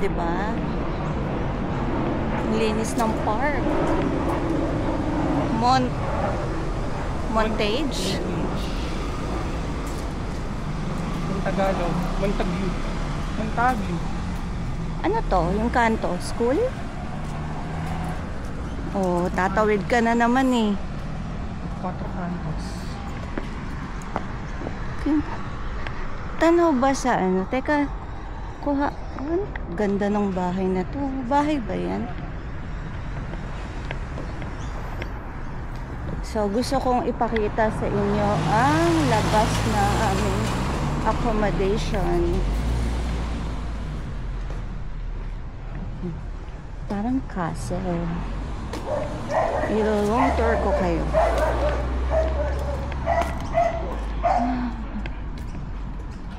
di ba? Ang linis ng park. Montage. Tagalog, Montagview. Montagview. Ano to? Yung kanto? School? Oh, tatawid ka na naman eh. Quatro Cantos. Tanaw ba sa ano? Teka, kuha. Oh, ganda ng bahay na to. Bahay ba yan? So, gusto kong ipakita sa inyo ang labas na aming accommodation. Parang castle. I-room tour ko kayo.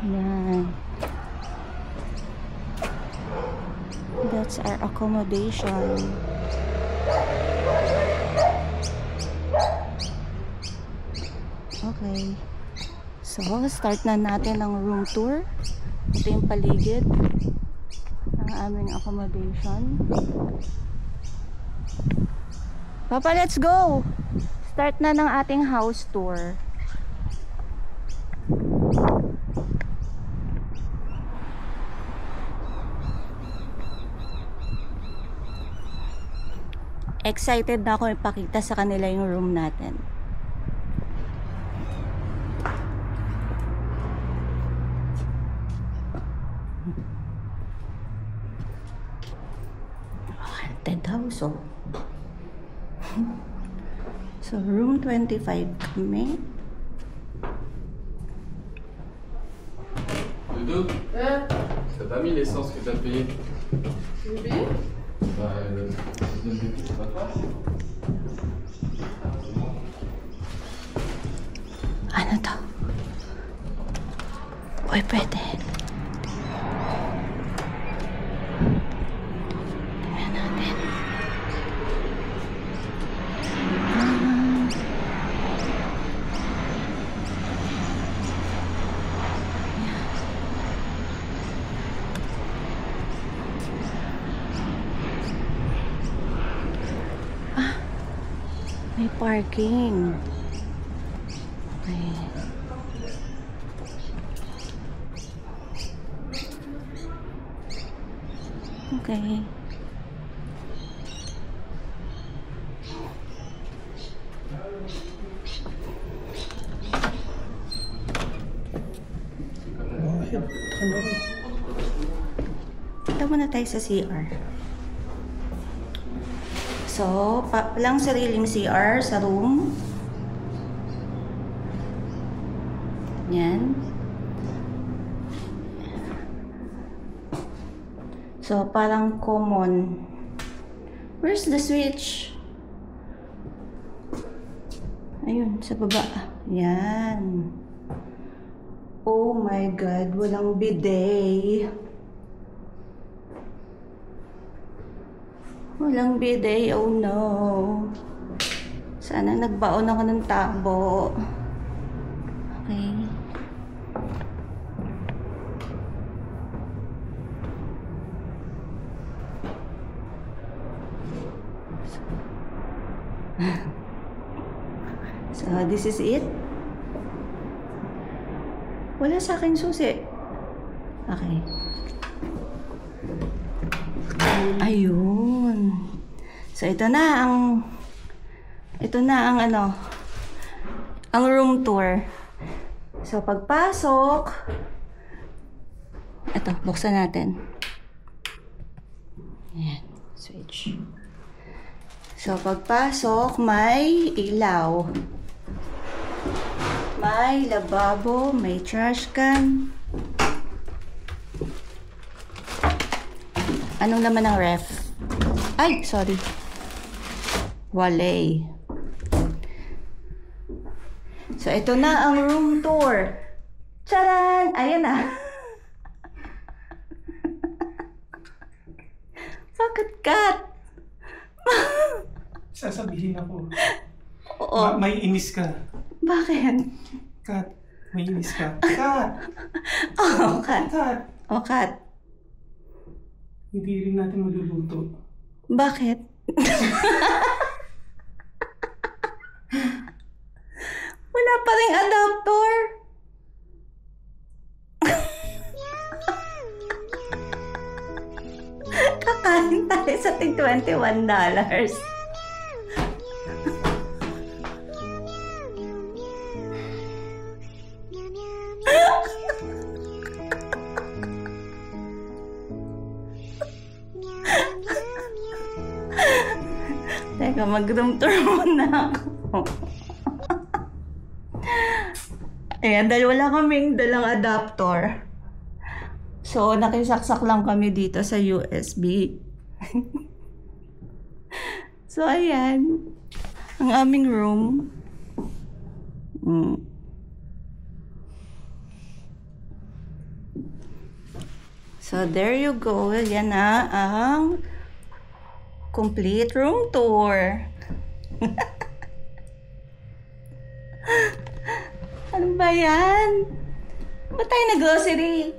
Yan. That's our accommodation. Okay. So, start na natin ang room tour. Ito yung paligid ng aming accommodation. Papa, let's go! Start na ng ating house tour. Excited na ako ipakita sa kanila yung room natin. Haunted house, oh. So, room 25 kami. Doudou, t'as pas mis l'essence que t'as payé? J'ai payé? Bah, le deuxième début, c'est pas toi? Ano to? Uy, pwede. Tingnan natin. May parking. Okay. Okay. Punta muna tayo sa CR. So, walang sariling CR sa room. Yan. So, parang common. Where's the switch? Ayun, sa baba. Yan. Oh my God, walang bidet. Walang bidet, oh no. Sana nagbaon ako ng tabo. Okay. So, this is it. Wala sa akin susi. Okay. Ayun. So, ito na ang ano, ang room tour. So, pagpasok, ito, buksan natin. Ayan, switch. So, pagpasok, may ilaw. May lababo, may trash can. Anong naman ang ref? Ay, sorry. Wale. So, ito na ang room tour. Charan! Ayan na. Bakit kat? Sasabihin ako. Oo. May inis ka. Bakit? Kat, may inis ka. Kat! Oh, kat. Kat! Oh, kat. Hindi rin natin maluluto. Bakit? Wala pa rin adapter. Kakain tayo sa tig $21. Teka, mag-room tour muna ako. Ayan, dahil wala kaming dalang adapter. So, nakisaksak lang kami dito sa USB. So, ayan. Ang aming room. So, there you go. Yan na ang complete room tour. Ano ba yan? Ba't tayo nag-grocery?